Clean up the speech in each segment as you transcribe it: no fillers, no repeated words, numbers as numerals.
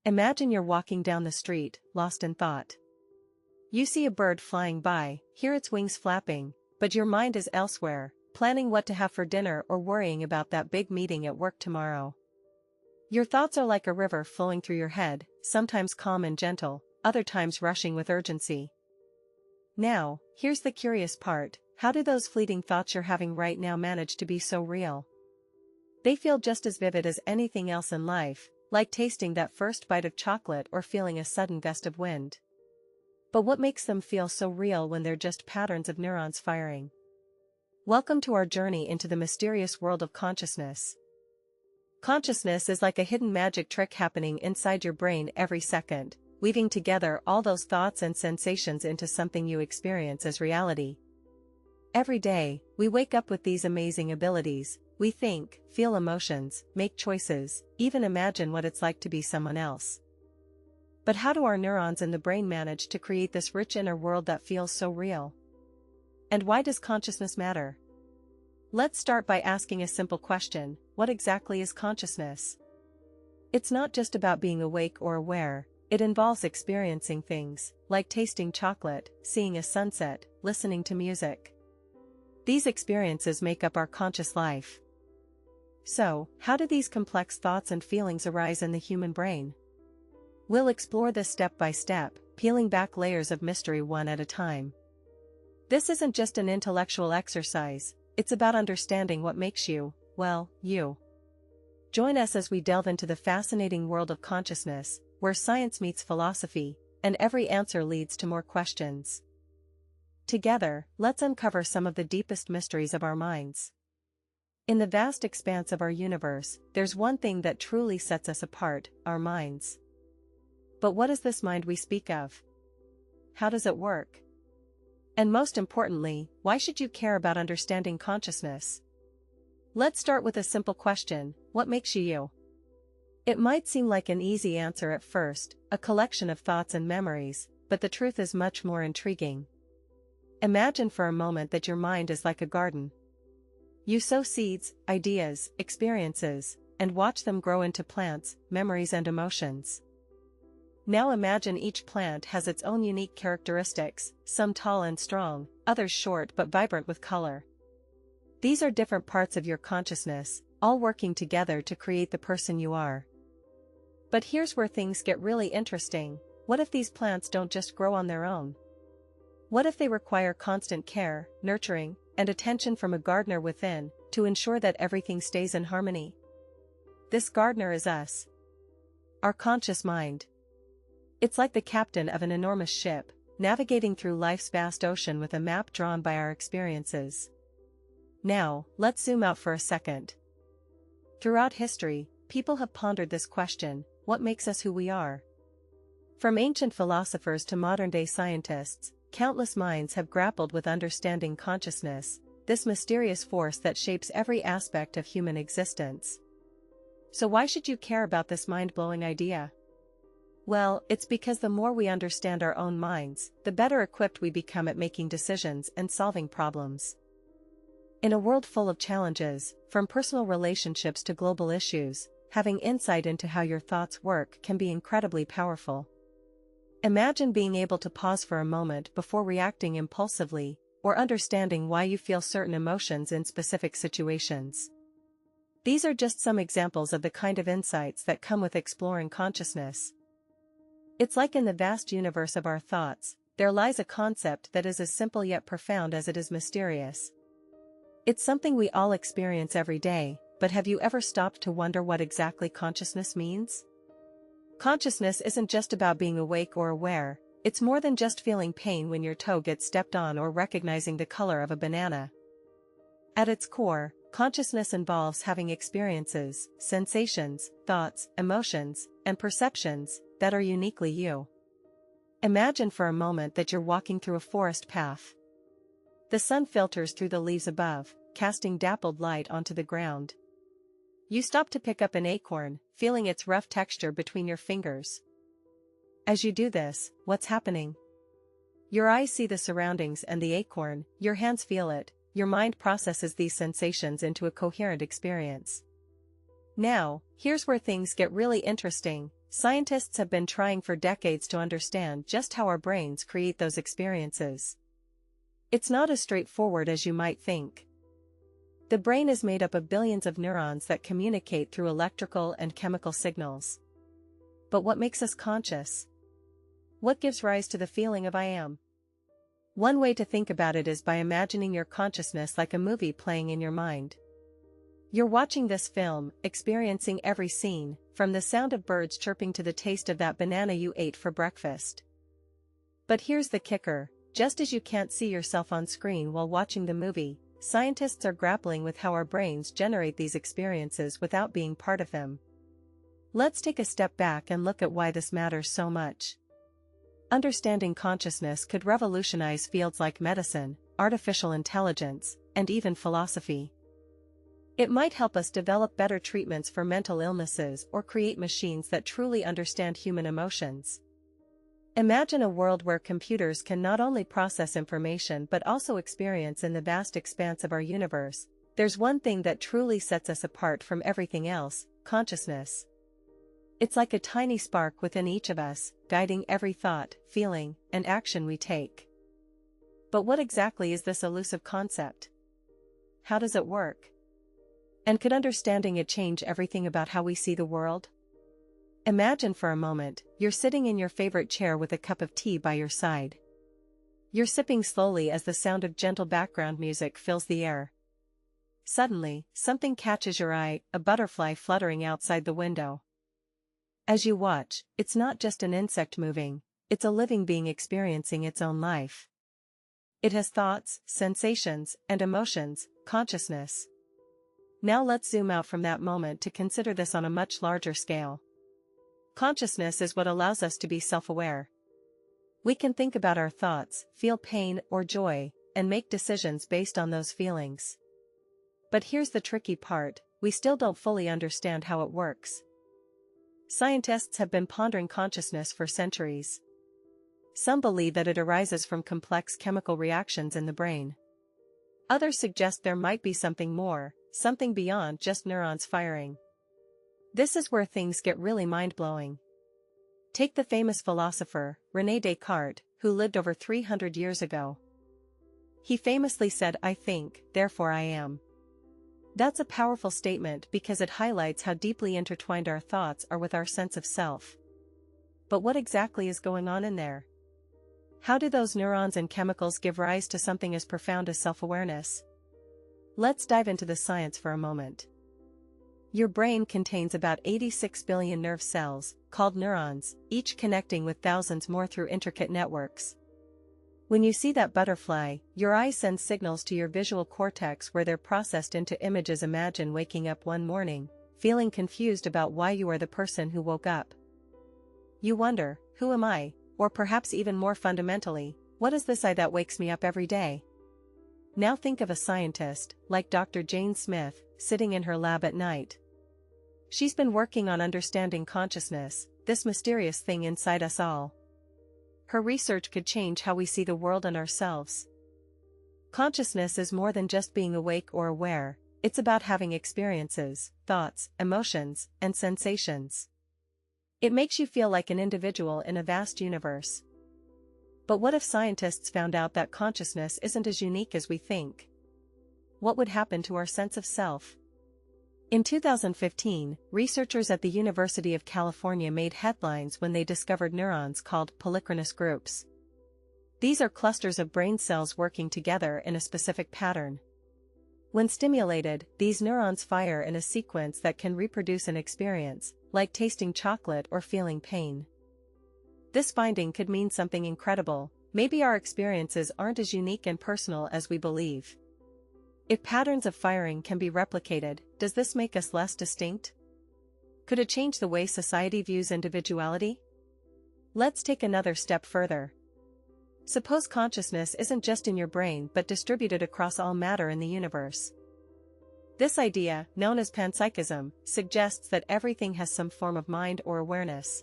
Imagine you're walking down the street, lost in thought. You see a bird flying by, hear its wings flapping, but your mind is elsewhere, planning what to have for dinner or worrying about that big meeting at work tomorrow. Your thoughts are like a river flowing through your head, sometimes calm and gentle, other times rushing with urgency. Now, here's the curious part: how do those fleeting thoughts you're having right now manage to be so real? They feel just as vivid as anything else in life, like tasting that first bite of chocolate or feeling a sudden gust of wind. But what makes them feel so real when they're just patterns of neurons firing? Welcome to our journey into the mysterious world of consciousness. Consciousness is like a hidden magic trick happening inside your brain every second, weaving together all those thoughts and sensations into something you experience as reality. Every day, we wake up with these amazing abilities. We think, feel emotions, make choices, even imagine what it's like to be someone else. But how do our neurons in the brain manage to create this rich inner world that feels so real? And why does consciousness matter? Let's start by asking a simple question: what exactly is consciousness? It's not just about being awake or aware, it involves experiencing things, like tasting chocolate, seeing a sunset, listening to music. These experiences make up our conscious life. So, how do these complex thoughts and feelings arise in the human brain? We'll explore this step by step, peeling back layers of mystery one at a time. This isn't just an intellectual exercise, it's about understanding what makes you, well, you. Join us as we delve into the fascinating world of consciousness, where science meets philosophy, and every answer leads to more questions. Together, let's uncover some of the deepest mysteries of our minds. In the vast expanse of our universe, there's one thing that truly sets us apart: our minds. But what is this mind we speak of? How does it work? And most importantly, why should you care about understanding consciousness? Let's start with a simple question: what makes you you? It might seem like an easy answer at first, a collection of thoughts and memories, but the truth is much more intriguing. Imagine for a moment that your mind is like a garden. You sow seeds, ideas, experiences, and watch them grow into plants, memories and emotions. Now imagine each plant has its own unique characteristics, some tall and strong, others short but vibrant with color. These are different parts of your consciousness, all working together to create the person you are. But here's where things get really interesting: what if these plants don't just grow on their own? What if they require constant care, nurturing, and attention from a gardener within, to ensure that everything stays in harmony? This gardener is us. Our conscious mind. It's like the captain of an enormous ship, navigating through life's vast ocean with a map drawn by our experiences. Now, let's zoom out for a second. Throughout history, people have pondered this question: what makes us who we are? From ancient philosophers to modern-day scientists, countless minds have grappled with understanding consciousness, this mysterious force that shapes every aspect of human existence. So why should you care about this mind-blowing idea? Well, it's because the more we understand our own minds, the better equipped we become at making decisions and solving problems. In a world full of challenges, from personal relationships to global issues, having insight into how your thoughts work can be incredibly powerful. Imagine being able to pause for a moment before reacting impulsively, or understanding why you feel certain emotions in specific situations. These are just some examples of the kind of insights that come with exploring consciousness. It's like in the vast universe of our thoughts, there lies a concept that is as simple yet profound as it is mysterious. It's something we all experience every day, but have you ever stopped to wonder what exactly consciousness means? Consciousness isn't just about being awake or aware, it's more than just feeling pain when your toe gets stepped on or recognizing the color of a banana. At its core, consciousness involves having experiences, sensations, thoughts, emotions, and perceptions that are uniquely you. Imagine for a moment that you're walking through a forest path. The sun filters through the leaves above, casting dappled light onto the ground. You stop to pick up an acorn, feeling its rough texture between your fingers. As you do this, what's happening? Your eyes see the surroundings and the acorn, your hands feel it, your mind processes these sensations into a coherent experience. Now, here's where things get really interesting. Scientists have been trying for decades to understand just how our brains create those experiences. It's not as straightforward as you might think. The brain is made up of billions of neurons that communicate through electrical and chemical signals. But what makes us conscious? What gives rise to the feeling of I am? One way to think about it is by imagining your consciousness like a movie playing in your mind. You're watching this film, experiencing every scene, from the sound of birds chirping to the taste of that banana you ate for breakfast. But here's the kicker, just as you can't see yourself on screen while watching the movie, scientists are grappling with how our brains generate these experiences without being part of them. Let's take a step back and look at why this matters so much. Understanding consciousness could revolutionize fields like medicine, artificial intelligence, and even philosophy. It might help us develop better treatments for mental illnesses or create machines that truly understand human emotions. Imagine a world where computers can not only process information but also experience in the vast expanse of our universe. There's one thing that truly sets us apart from everything else: consciousness. It's like a tiny spark within each of us, guiding every thought, feeling, and action we take. But what exactly is this elusive concept? How does it work? And could understanding it change everything about how we see the world? Imagine for a moment, you're sitting in your favorite chair with a cup of tea by your side. You're sipping slowly as the sound of gentle background music fills the air. Suddenly, something catches your eye, a butterfly fluttering outside the window. As you watch, it's not just an insect moving, it's a living being experiencing its own life. It has thoughts, sensations, and emotions, consciousness. Now let's zoom out from that moment to consider this on a much larger scale. Consciousness is what allows us to be self-aware. We can think about our thoughts, feel pain or joy, and make decisions based on those feelings. But here's the tricky part, we still don't fully understand how it works. Scientists have been pondering consciousness for centuries. Some believe that it arises from complex chemical reactions in the brain. Others suggest there might be something more, something beyond just neurons firing. This is where things get really mind-blowing. Take the famous philosopher, René Descartes, who lived over 300 years ago. He famously said, "I think, therefore I am." That's a powerful statement because it highlights how deeply intertwined our thoughts are with our sense of self. But what exactly is going on in there? How do those neurons and chemicals give rise to something as profound as self-awareness? Let's dive into the science for a moment. Your brain contains about 86 billion nerve cells, called neurons, each connecting with thousands more through intricate networks. When you see that butterfly, your eyes send signals to your visual cortex where they're processed into images. Imagine waking up one morning, feeling confused about why you are the person who woke up. You wonder, who am I? Or perhaps even more fundamentally, what is this I that wakes me up every day? Now think of a scientist, like Dr. Jane Smith, sitting in her lab at night. She's been working on understanding consciousness, this mysterious thing inside us all. Her research could change how we see the world and ourselves. Consciousness is more than just being awake or aware, it's about having experiences, thoughts, emotions, and sensations. It makes you feel like an individual in a vast universe. But what if scientists found out that consciousness isn't as unique as we think? What would happen to our sense of self? In 2015, researchers at the University of California made headlines when they discovered neurons called polychronous groups. These are clusters of brain cells working together in a specific pattern. When stimulated, these neurons fire in a sequence that can reproduce an experience, like tasting chocolate or feeling pain. This finding could mean something incredible. Maybe our experiences aren't as unique and personal as we believe. If patterns of firing can be replicated, does this make us less distinct? Could it change the way society views individuality? Let's take another step further. Suppose consciousness isn't just in your brain but distributed across all matter in the universe. This idea, known as panpsychism, suggests that everything has some form of mind or awareness.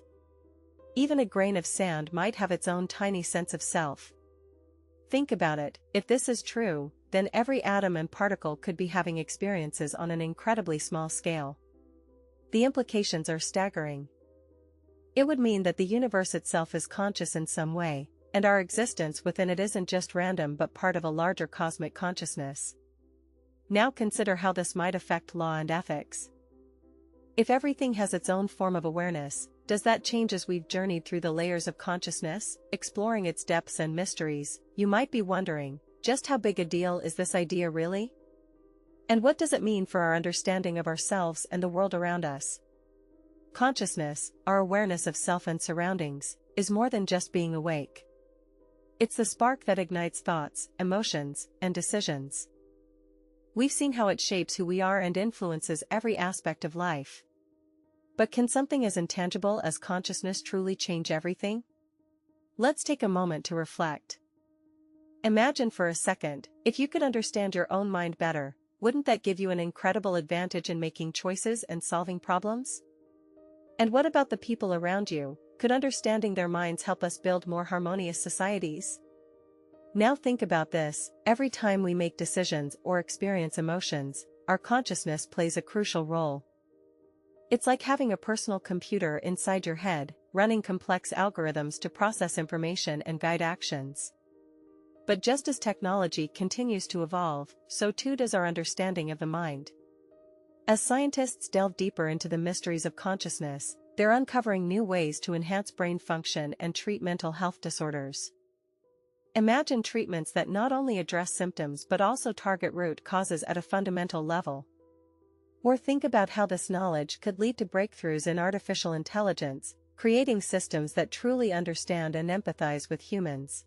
Even a grain of sand might have its own tiny sense of self. Think about it, if this is true, then every atom and particle could be having experiences on an incredibly small scale. The implications are staggering. It would mean that the universe itself is conscious in some way, and our existence within it isn't just random but part of a larger cosmic consciousness. Now consider how this might affect law and ethics. If everything has its own form of awareness, does that change as we've journeyed through the layers of consciousness, exploring its depths and mysteries? You might be wondering, just how big a deal is this idea really? And what does it mean for our understanding of ourselves and the world around us? Consciousness, our awareness of self and surroundings, is more than just being awake. It's the spark that ignites thoughts, emotions, and decisions. We've seen how it shapes who we are and influences every aspect of life. But can something as intangible as consciousness truly change everything? Let's take a moment to reflect. Imagine for a second, if you could understand your own mind better, wouldn't that give you an incredible advantage in making choices and solving problems? And what about the people around you? Could understanding their minds help us build more harmonious societies? Now think about this, every time we make decisions or experience emotions, our consciousness plays a crucial role. It's like having a personal computer inside your head, running complex algorithms to process information and guide actions. But just as technology continues to evolve, so too does our understanding of the mind. As scientists delve deeper into the mysteries of consciousness, they're uncovering new ways to enhance brain function and treat mental health disorders. Imagine treatments that not only address symptoms but also target root causes at a fundamental level. Or think about how this knowledge could lead to breakthroughs in artificial intelligence, creating systems that truly understand and empathize with humans.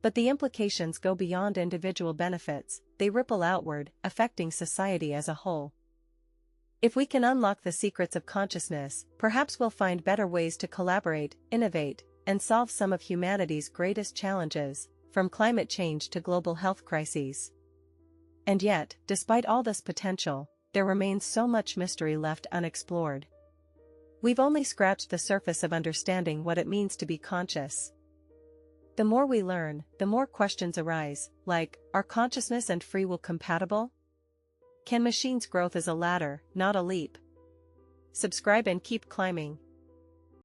But the implications go beyond individual benefits, they ripple outward, affecting society as a whole. If we can unlock the secrets of consciousness, perhaps we'll find better ways to collaborate, innovate, and solve some of humanity's greatest challenges, from climate change to global health crises. And yet, despite all this potential, there remains so much mystery left unexplored. We've only scratched the surface of understanding what it means to be conscious. The more we learn, the more questions arise, like, are consciousness and free will compatible? Can machines' growth as a ladder, not a leap? Subscribe and keep climbing.